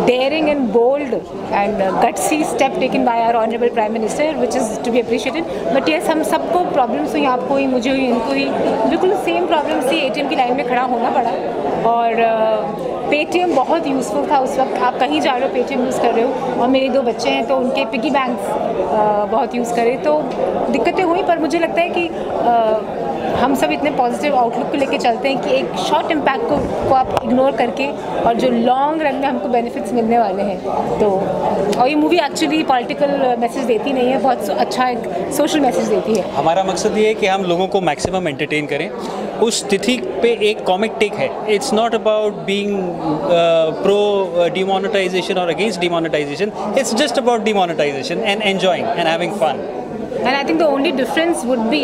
daring and bold and gutsy step taken by our honorable prime minister, which is to be appreciated. But yes, हम सबको प्रॉब्लम्स हुई, आपको हुई, मुझे हुई, इनको हुई, बिल्कुल सेम प्रॉब्लम्स थी। ATM की लाइन में खड़ा होना पड़ा, और पेटीएम बहुत यूज़फुल था उस वक्त। आप कहीं जा रहे हो, पेटीएम यूज़ कर रहे हो, और मेरे 2 बच्चे हैं तो उनके पिगी बैंक्स बहुत यूज़ करे, तो दिक्कतें हुई। पर मुझे लगता है कि हम सब इतने पॉजिटिव आउटलुक को लेके चलते हैं कि एक शॉर्ट इम्पैक्ट को आप इग्नोर करके, और जो लॉन्ग रन में हमको बेनिफिट्स मिलने वाले हैं। तो और ये मूवी एक्चुअली पॉलिटिकल मैसेज देती नहीं है, बहुत अच्छा एक सोशल मैसेज देती है। हमारा मकसद ये है कि हम लोगों को मैक्सिमम एंटरटेन करें। उस तिथि पे एक कॉमिक टेक है, it's not about being pro demonetisation और against demonetisation, it's just about demonetisation and enjoying and having fun. And I think the only difference would be,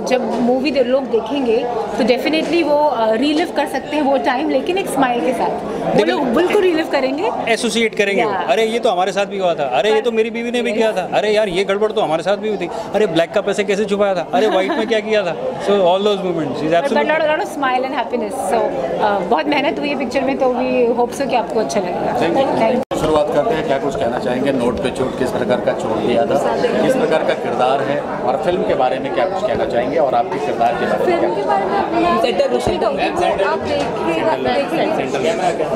जब मूवी लोग देखेंगे तो डेफिनेटली वो रिलिव कर सकते हैं वो टाइम, लेकिन एक स्माइल के साथ वो लोग बिल्कुल रिलिव करेंगे, एसोसिएट करेंगे। अरे ये तो हमारे साथ भी हुआ था, अरे ये तो मेरी बीवी ने भी किया था, अरे यार ये गड़बड़ तो हमारे साथ भी हुई थी, अरे ब्लैक का पैसे कैसे छुपाया था, अरे व्हाइट में क्या किया था। So all those moments is absolutely lot of smile and happiness. सो बहुत मेहनत हुई है पिक्चर में, तो वी होप सो कि आपको अच्छा लगेगा। शुरुआत करते हैं, क्या कुछ कहना चाहेंगे? नोट पे चोट किस प्रकार का चोट दिया था, किस प्रकार का किरदार है, और फिल्म के बारे में क्या कुछ कहना चाहेंगे, और आपके किरदार के बारे में? फिल्म के बारे में आप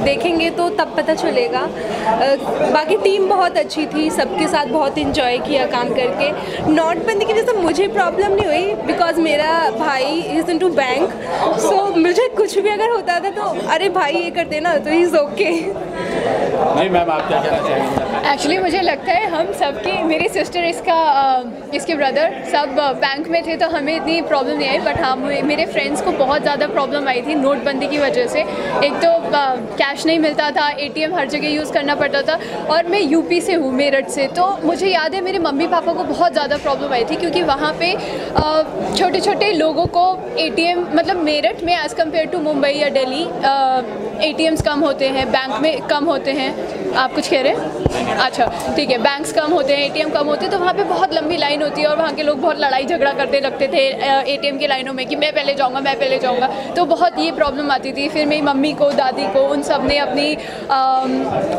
देखेंगे तो तब पता चलेगा। बाकी टीम बहुत अच्छी थी, सबके साथ बहुत इंजॉय किया काम करके। नोटबंदी की वजह से मुझे प्रॉब्लम नहीं हुई, बिकॉज मेरा भाई इज़ इनटू बैंक, सो मुझे कुछ भी अगर होता था तो अरे भाई ये कर देना, तो इज़ ओके। नहीं मैम, आप क्या कहना चाहेंगे? एक्चुअली मुझे लगता है हम सबके, मेरी सिस्टर, इसके ब्रदर सब बैंक में थे, तो हमें इतनी प्रॉब्लम नहीं आई। बट हाँ, मेरे फ्रेंड्स को बहुत ज़्यादा प्रॉब्लम आई थी नोटबंदी की वजह से। एक तो कैश नहीं मिलता था, ATM हर जगह यूज़ करना पड़ता था, और मैं यूपी से हूँ, मेरठ से, तो मुझे याद है मेरे मम्मी पापा को बहुत ज़्यादा प्रॉब्लम आई थी, क्योंकि वहाँ पे छोटे छोटे लोगों को ATM, मतलब मेरठ में एज़ कम्पेयर टू मुंबई या दिल्ली ATMs कम होते हैं, बैंक में कम होते हैं। आप कुछ कह रहे हैं? अच्छा ठीक है, बैंक्स कम होते हैं, ATM कम होते हैं, तो वहाँ पे बहुत लंबी लाइन होती है, और वहाँ के लोग बहुत लड़ाई झगड़ा करते लगते थे ATM की लाइनों में कि मैं पहले जाऊँगा, मैं पहले जाऊँगा, तो बहुत ये प्रॉब्लम आती थी। फिर मेरी मम्मी को, दादी को, उन सब ने अपनी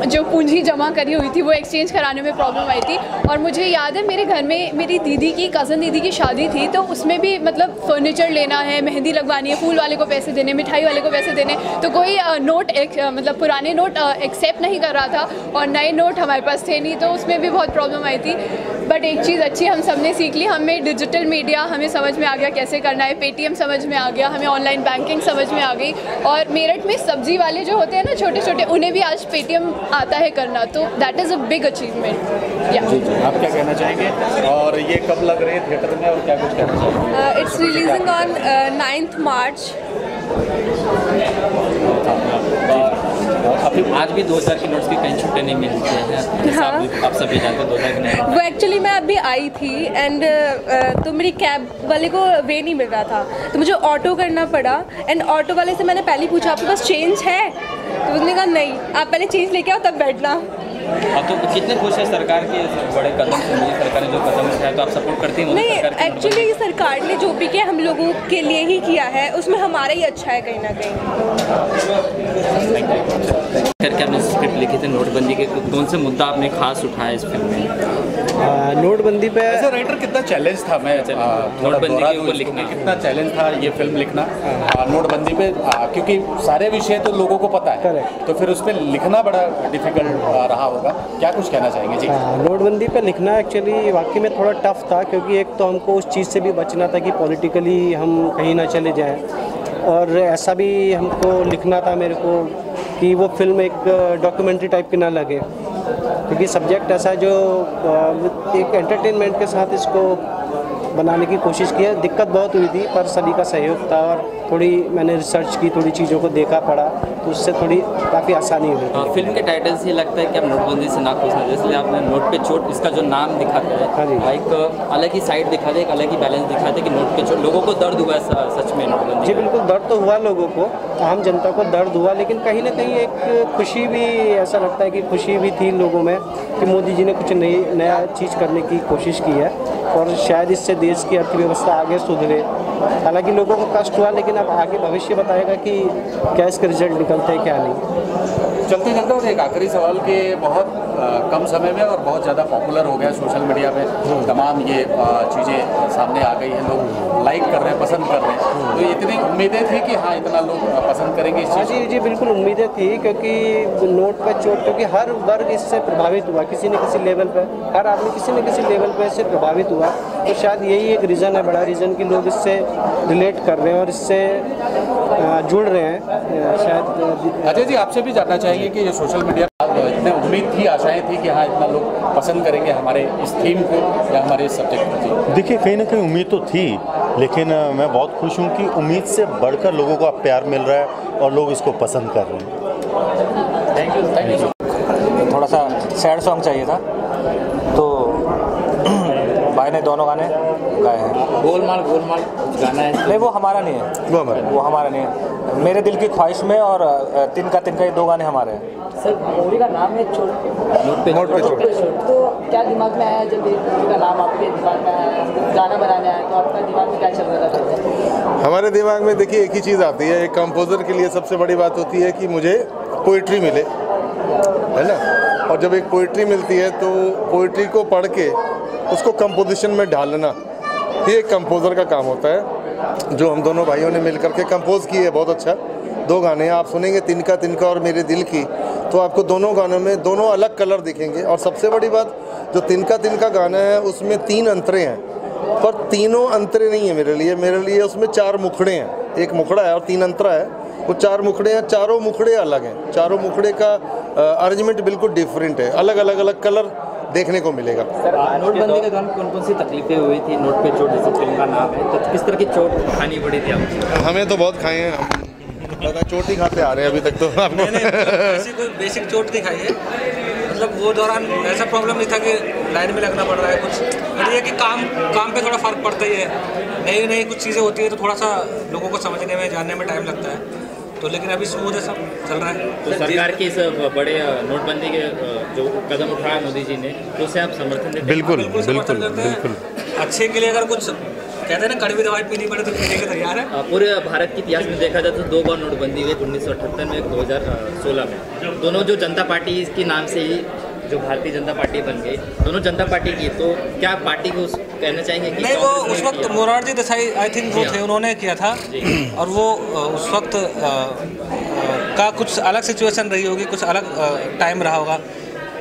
जो पूंजी जमा करी हुई थी वो एक्सचेंज कराने में प्रॉब्लम आई थी। और मुझे याद है मेरे घर में मेरी दीदी की, कज़न दीदी की शादी थी, तो उसमें भी मतलब फर्नीचर लेना है, मेहंदी लगवानी है, फूल वाले को पैसे देने, मिठाई वाले को पैसे देने, तो कोई नोट मतलब पुराने नोट एक्सेप्ट नहीं कर रहा था, और नए नोट हमारे पास थे नहीं, तो उसमें भी बहुत प्रॉब्लम आई थी। बट एक चीज़ अच्छी हम सब ने सीख ली, हमें डिजिटल मीडिया हमें समझ में आ गया कैसे करना है, पेटीएम समझ में आ गया, हमें ऑनलाइन बैंकिंग समझ में आ गई। और मेरठ में सब्जी वाले जो होते हैं ना छोटे छोटे, उन्हें भी आज पेटीएम आता है करना, तो that is a big achievement. या आप क्या कहना चाहेंगे, और ये कब लग रही है थिएटर में, और क्या कुछ कहना चाहेंगे? It's releasing on 9th March। अभी आज भी 2000 के नोट्स की कहीं छुट्टे नहीं मिलते हैं। हाँ। आप सभी जानते हैं 2000 के नोट। वो एक्चुअली मैं अभी आई थी, एंड तो मेरी कैब वाले को वे नहीं मिल रहा था, तो मुझे ऑटो करना पड़ा। एंड ऑटो वाले से मैंने पहले पूछा आपके पास चेंज है, तो उसने कहा नहीं, आप पहले चेंज लेके आओ तब बैठना। तो कितने खुश है सरकार के बड़े कदम से? मोदी सरकार ने जो कदम उठाया, तो आप सपोर्ट करती हैं? नहीं, एक्चुअली सरकार ने जो भी किया हम लोगों के लिए ही किया है, उसमें हमारा ही अच्छा है कहीं ना कहीं। कि आपने स्क्रिप्ट लिखी थी नोटबंदी के, कौन से मुद्दा आपने खास उठाया इस फिल्म में? नोटबंदी पे एज राइटर कितना चैलेंज था, मैं नोटबंदी के ऊपर लिखना कितना चैलेंज था ये फिल्म लिखना नोटबंदी पे, क्योंकि सारे विषय तो लोगों को पता है, तो फिर उस पर लिखना बड़ा डिफिकल्ट रहा होगा, क्या कुछ कहना चाहेंगे जी? नोटबंदी पे लिखना एक्चुअली वाकई में थोड़ा टफ था, क्योंकि एक तो हमको उस चीज़ से भी बचना था कि पॉलिटिकली हम कहीं ना चले जाएं, और ऐसा भी हमको लिखना था मेरे को कि वो फिल्म एक डॉक्यूमेंट्री टाइप की ना लगे, क्योंकि सब्जेक्ट ऐसा है जो एक एंटरटेनमेंट के साथ इसको बनाने की कोशिश की है। दिक्कत बहुत हुई थी, पर सभी का सहयोग था और थोड़ी मैंने रिसर्च की, थोड़ी चीज़ों को देखा पढ़ा, तो उससे थोड़ी काफ़ी आसानी हुई। फिल्म के टाइटल से लगता है कि आप नोटबंदी से ना खुश हैं, इसलिए आपने नोट पे चोट, इसका जो नाम दिखाता है एक अलग ही साइड दिखाते हैं, एक अलग ही बैलेंस दिखाते हैं कि नोट पे चोट, लोगों को दर्द हुआ है सच में नोटबंदी? जी बिल्कुल, दर्द तो हुआ लोगों को, आम जनता को दर्द हुआ, लेकिन कहीं ना कहीं एक खुशी भी, ऐसा लगता है कि खुशी भी थी लोगों में कि मोदी जी ने कुछ नया चीज़ करने की कोशिश की है, और शायद इससे देश की अर्थव्यवस्था आगे सुधरे। हालांकि लोगों को कष्ट हुआ, लेकिन अब आगे भविष्य बताएगा कि क्या इसका रिजल्ट निकलता है क्या नहीं। चलते चलते और एक आखिरी सवाल के बहुत कम समय में और बहुत ज़्यादा पॉपुलर हो गया सोशल मीडिया पे, तमाम ये चीज़ें सामने आ गई हैं, लोग लाइक कर रहे हैं, पसंद कर रहे हैं, तो इतनी उम्मीदें थी कि हाँ इतना लोग पसंद करेंगे इस चीज़? जी बिल्कुल उम्मीदें थी, क्योंकि नोट पर चोट, क्योंकि हर वर्ग इससे प्रभावित हुआ, किसी न किसी लेवल पर, हर आदमी किसी न किसी लेवल पर इससे प्रभावित हुआ, तो शायद यही एक रीज़न है, बड़ा रीज़न कि लोग इससे रिलेट कर रहे हैं और इससे जुड़ रहे हैं शायद। अजय जी, आपसे भी जानना चाहेंगे कि ये सोशल मीडिया इतने उम्मीद थी, आशाएं थी कि हाँ इतना लोग पसंद करेंगे हमारे इस थीम को या हमारे इस सब्जेक्ट को? देखिए, कहीं ना कहीं उम्मीद तो थी, लेकिन मैं बहुत खुश हूँ कि उम्मीद से बढ़कर लोगों को अब प्यार मिल रहा है और लोग इसको पसंद कर रहे हैं। Thank you. थोड़ा सा सैड सॉन्ग चाहिए था, तो भाई ने दोनों गाने गाए हैं। गोलमाल गाना है? नहीं, वो हमारा नहीं है, वो हमारा नहीं है। मेरे दिल की ख्वाहिश में और तिनका ये 2 गाने हमारे हैं। सर, मूवी का नाम है नोट पे चोट, तो क्या दिमाग में आया जब मूवी का नाम आपके दिमाग में आया, गाना बनाने आया, तो आपका दिमाग में क्या चल रहा था? हमारे दिमाग में देखिए एक ही चीज़ आती है, एक कंपोज़र के लिए सबसे बड़ी बात होती है कि मुझे पोइट्री मिले, है ना, और जब एक पोइट्री मिलती है तो पोइट्री को पढ़ के उसको कंपोजिशन में ढालना, ये एक कंपोज़र का काम होता है, जो हम दोनों भाइयों ने मिल करके कंपोज की है। बहुत अच्छा 2 गाने आप सुनेंगे, तिनका और मेरे दिल की, तो आपको दोनों गानों में दोनों अलग कलर दिखेंगे। और सबसे बड़ी बात, जो तिनका गाना है उसमें 3 अंतरे हैं, पर तीनों अंतरे नहीं है मेरे लिए उसमें 4 मुखड़े हैं, एक मुखड़ा है और 3 अंतरा है, वो 4 मुखड़े हैं, चारों मुखड़े अलग हैं, चारों मुखड़े का अरेंजमेंट बिल्कुल डिफरेंट है, अलग कलर देखने को मिलेगा। नोटबंदी के दौरान कौन सी तकलीफें हुई थी? नोट पे चोट जैसे फिल्म का नाम है, तो किस तरह की चोट खानी पड़ी थी आपको? हमें तो बहुत खाए हैं, लगा चोट ही खाते आ रहे हैं अभी तक तो। आपने ऐसी कोई बेसिक चोट नहीं खाई है, मतलब वो दौरान ऐसा प्रॉब्लम नहीं था कि लाइन में लगना पड़ रहा है कुछ, ये है कि काम पे थोड़ा फ़र्क पड़ता ही है, नई कुछ चीज़ें होती है तो थोड़ा सा लोगों को समझने में, जानने में टाइम लगता है, तो लेकिन अभी स्मूथ है, सब चल रहा है। तो सरकार की इस बड़े नोटबंदी के जो कदम उठाया मोदी जी ने, तो उसे आप समर्थन देते हैं? बिल्कुल। अच्छे के लिए अगर कुछ कहते हैं ना, कड़वी दवाई पीनी पड़े तो पीने के तैयार है। पूरे भारत की इतिहास में देखा जाए तो 2 बार नोटबंदी हुई, 1978 में, 2016 में। दोनों जो जनता पार्टी के नाम से ही जो भारतीय जनता पार्टी बन गई, दोनों जनता पार्टी की, तो क्या पार्टी को कहना चाहेंगे कि नहीं, वो उस वक्त मोरारजी देसाई आई थिंक वो थे, उन्होंने किया था, और वो उस वक्त का कुछ अलग सिचुएशन रही होगी, कुछ अलग टाइम रहा होगा।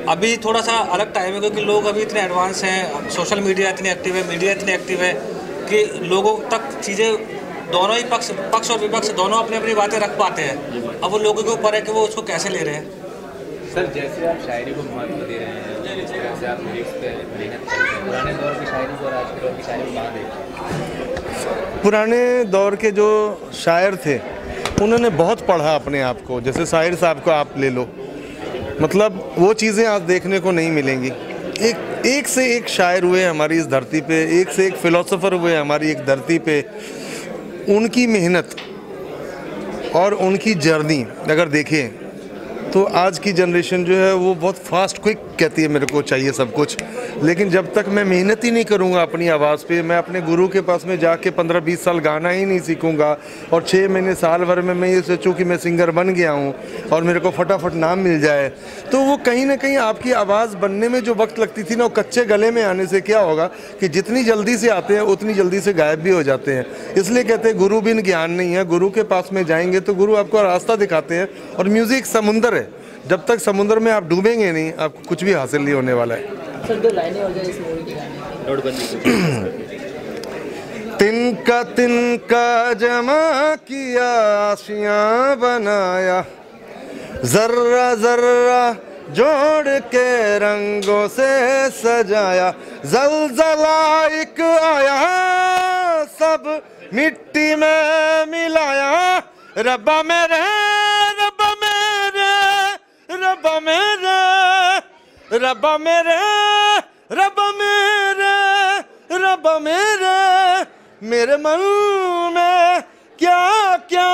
अभी थोड़ा सा अलग टाइम है, क्योंकि लोग अभी इतने एडवांस हैं, सोशल मीडिया इतनी एक्टिव है, मीडिया इतनी एक्टिव है कि लोगों तक चीज़ें, दोनों ही पक्ष और विपक्ष दोनों अपनी बातें रख पाते हैं। अब वो लोगों के ऊपर है कि वो उसको कैसे ले रहे हैं। सर, जैसे आप शायरी को महत्व दे रहे हैं, जिस तरह से आप लिरिक्स पे मेहनत करते हैं, पुराने दौर की शायरी को और आज के दौर की शायरी को कहाँ देखते हैं? पुराने दौर के जो शायर थे उन्होंने बहुत पढ़ा अपने आप को, जैसे शाहिर साहब को आप ले लो, मतलब वो चीज़ें आज देखने को नहीं मिलेंगी। एक से एक शायर हुए हमारी इस धरती पे, एक से एक फिलोसोफर हुए हमारी एक धरती पे। उनकी मेहनत और उनकी जर्नी अगर देखें तो आज की जनरेशन जो है वो बहुत फास्ट क्विक कहती है मेरे को चाहिए सब कुछ, लेकिन जब तक मैं मेहनत ही नहीं करूँगा अपनी आवाज़ पे, मैं अपने गुरु के पास में जाके 15-20 साल गाना ही नहीं सीखूँगा और 6 महीने साल भर में मैं ये सोचूँ कि मैं सिंगर बन गया हूँ और मेरे को फटाफट नाम मिल जाए, तो वो कहीं ना कहीं आपकी आवाज़ बनने में जो वक्त लगती थी ना, वो कच्चे गले में आने से क्या होगा कि जितनी जल्दी से आते हैं उतनी जल्दी से गायब भी हो जाते हैं। इसलिए कहते हैं गुरु बिन ज्ञान नहीं है। गुरु के पास में जाएंगे तो गुरु आपको रास्ता दिखाते हैं, और म्यूज़िक समुंदर है, जब तक समुद्र में आप डूबेंगे नहीं आपको कुछ भी हासिल नहीं होने वाला है। सर 2 लाइनें हो जाए इस मूवी के गाने नोटबंदी। तिनका जमा किया, आशियाँ बनाया, जर्रा जर्रा जोड़ के रंगों से सजाया, जलजला एक आया, सब मिट्टी में मिलाया, रब्बा मेरे रब्बा मेरे रब्बा मेरे रब्बा मेरे रब्बा मेरे रब्बा मेरे मन में क्या क्या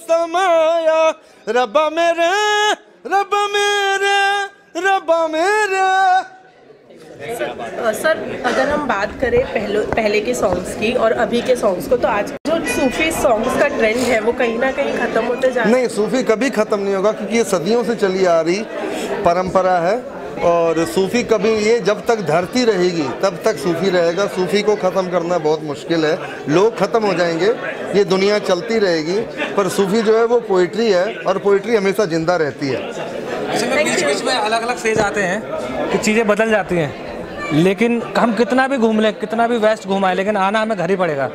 समाया, रब्बा मेरे रब्बा मेरे रब्बा मेरे। सर अगर हम बात करें पहले के सॉन्ग्स की और अभी के सॉन्ग्स को, तो आज जो सूफी सॉन्ग्स का ट्रेंड है वो कहीं ना कहीं ख़त्म होते जा रहा है। नहीं, सूफी कभी ख़त्म नहीं होगा, क्योंकि ये सदियों से चली आ रही परंपरा है, और सूफी कभी, ये जब तक धरती रहेगी तब तक सूफी रहेगा। सूफी को ख़त्म करना बहुत मुश्किल है, लोग ख़त्म हो जाएंगे, ये दुनिया चलती रहेगी, पर सूफी जो है वो पोइट्री है, और पोइट्री हमेशा ज़िंदा रहती है। बीच में अलग अलग फेज आते हैं कि चीज़ें बदल जाती हैं, लेकिन हम कितना भी घूम लें, कितना भी वेस्ट घुमाएं, लेकिन आना हमें घर ही पड़ेगा।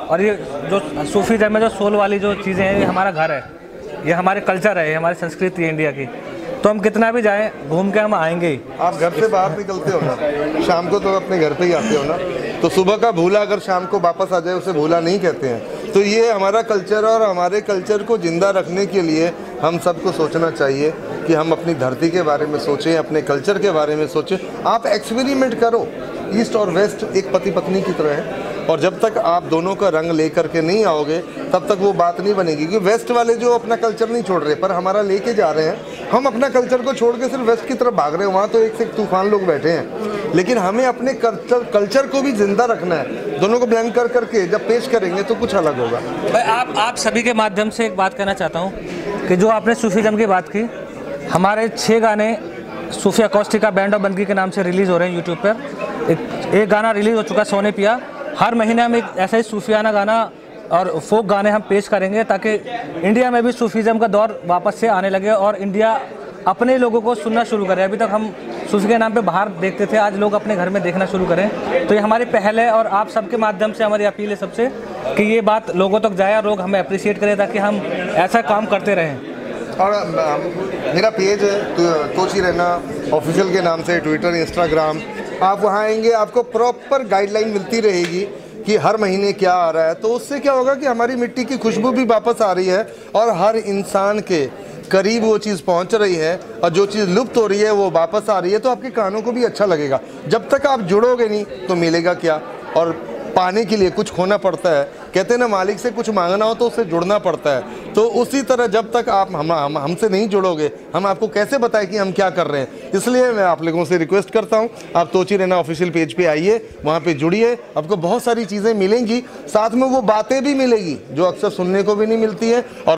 और ये जो सूफीज़म में जो सोल वाली जो चीज़ें हैं, ये हमारा घर है, ये हमारे कल्चर है, ये हमारी संस्कृति है इंडिया की, तो हम कितना भी जाएं घूम के हम आएंगे ही। आप घर से बाहर निकलते हो ना, शाम को तो अपने घर पे ही आते हो ना, तो सुबह का भूला अगर शाम को वापस आ जाए उसे भूला नहीं कहते हैं। तो ये हमारा कल्चर है, और हमारे कल्चर को ज़िंदा रखने के लिए हम सबको सोचना चाहिए कि हम अपनी धरती के बारे में सोचें, अपने कल्चर के बारे में सोचें। आप एक्सपेरिमेंट करो, ईस्ट और वेस्ट एक पति पत्नी की तरह है, और जब तक आप दोनों का रंग लेकर के नहीं आओगे तब तक वो बात नहीं बनेगी। क्योंकि वेस्ट वाले जो अपना कल्चर नहीं छोड़ रहे पर हमारा लेके जा रहे हैं, हम अपना कल्चर को छोड़ के सिर्फ वेस्ट की तरफ भाग रहे हैं। वहाँ तो एक से एक तूफान लोग बैठे हैं, लेकिन हमें अपने कल्चर को भी जिंदा रखना है। दोनों को ब्लेंड कर करके जब पेश करेंगे तो कुछ अलग होगा। भाई आप सभी के माध्यम से एक बात कहना चाहता हूँ कि जो आपने सूफीज़म की बात की, हमारे 6 गाने सूफी अकॉस्टिका बैंड ऑफ बंदगी के नाम से रिलीज़ हो रहे हैं यूट्यूब पर। एक गाना रिलीज़ हो चुका है, सोने पिया। हर महीने हम एक ऐसा ही सूफियाना गाना और फोक गाने हम पेश करेंगे, ताकि इंडिया में भी सूफीज़म का दौर वापस से आने लगे और इंडिया अपने लोगों को सुनना शुरू करे। अभी तक हम सूफी के नाम पे बाहर देखते थे, आज लोग अपने घर में देखना शुरू करें। तो ये हमारी पहल है, और आप सबके माध्यम से हमारी अपील है सबसे कि ये बात लोगों तक जाए और लोग हमें अप्रिशिएट करें, ताकि हम ऐसा काम करते रहें। और मेरा पेज है तोची रैना ऑफिशियल के नाम से, ट्विटर, इंस्टाग्राम, आप वहाँ आएंगे आपको प्रॉपर गाइडलाइन मिलती रहेगी कि हर महीने क्या आ रहा है। तो उससे क्या होगा कि हमारी मिट्टी की खुशबू भी वापस आ रही है, और हर इंसान के करीब वो चीज़ पहुंच रही है, और जो चीज़ लुप्त हो रही है वो वापस आ रही है। तो आपके कानों को भी अच्छा लगेगा। जब तक आप जुड़ोगे नहीं तो मिलेगा क्या, और पाने के लिए कुछ खोना पड़ता है। कहते हैं ना, मालिक से कुछ मांगना हो तो उससे जुड़ना पड़ता है। तो उसी तरह जब तक आप हमसे नहीं जुड़ोगे, हम आपको कैसे बताएं कि हम क्या कर रहे हैं। इसलिए मैं आप लोगों से रिक्वेस्ट करता हूं, आप तोची रैना ऑफिशियल पेज पे आइए, वहां पे जुड़िए, आपको बहुत सारी चीज़ें मिलेंगी, साथ में वो बातें भी मिलेगी जो अक्सर सुनने को भी नहीं मिलती है। और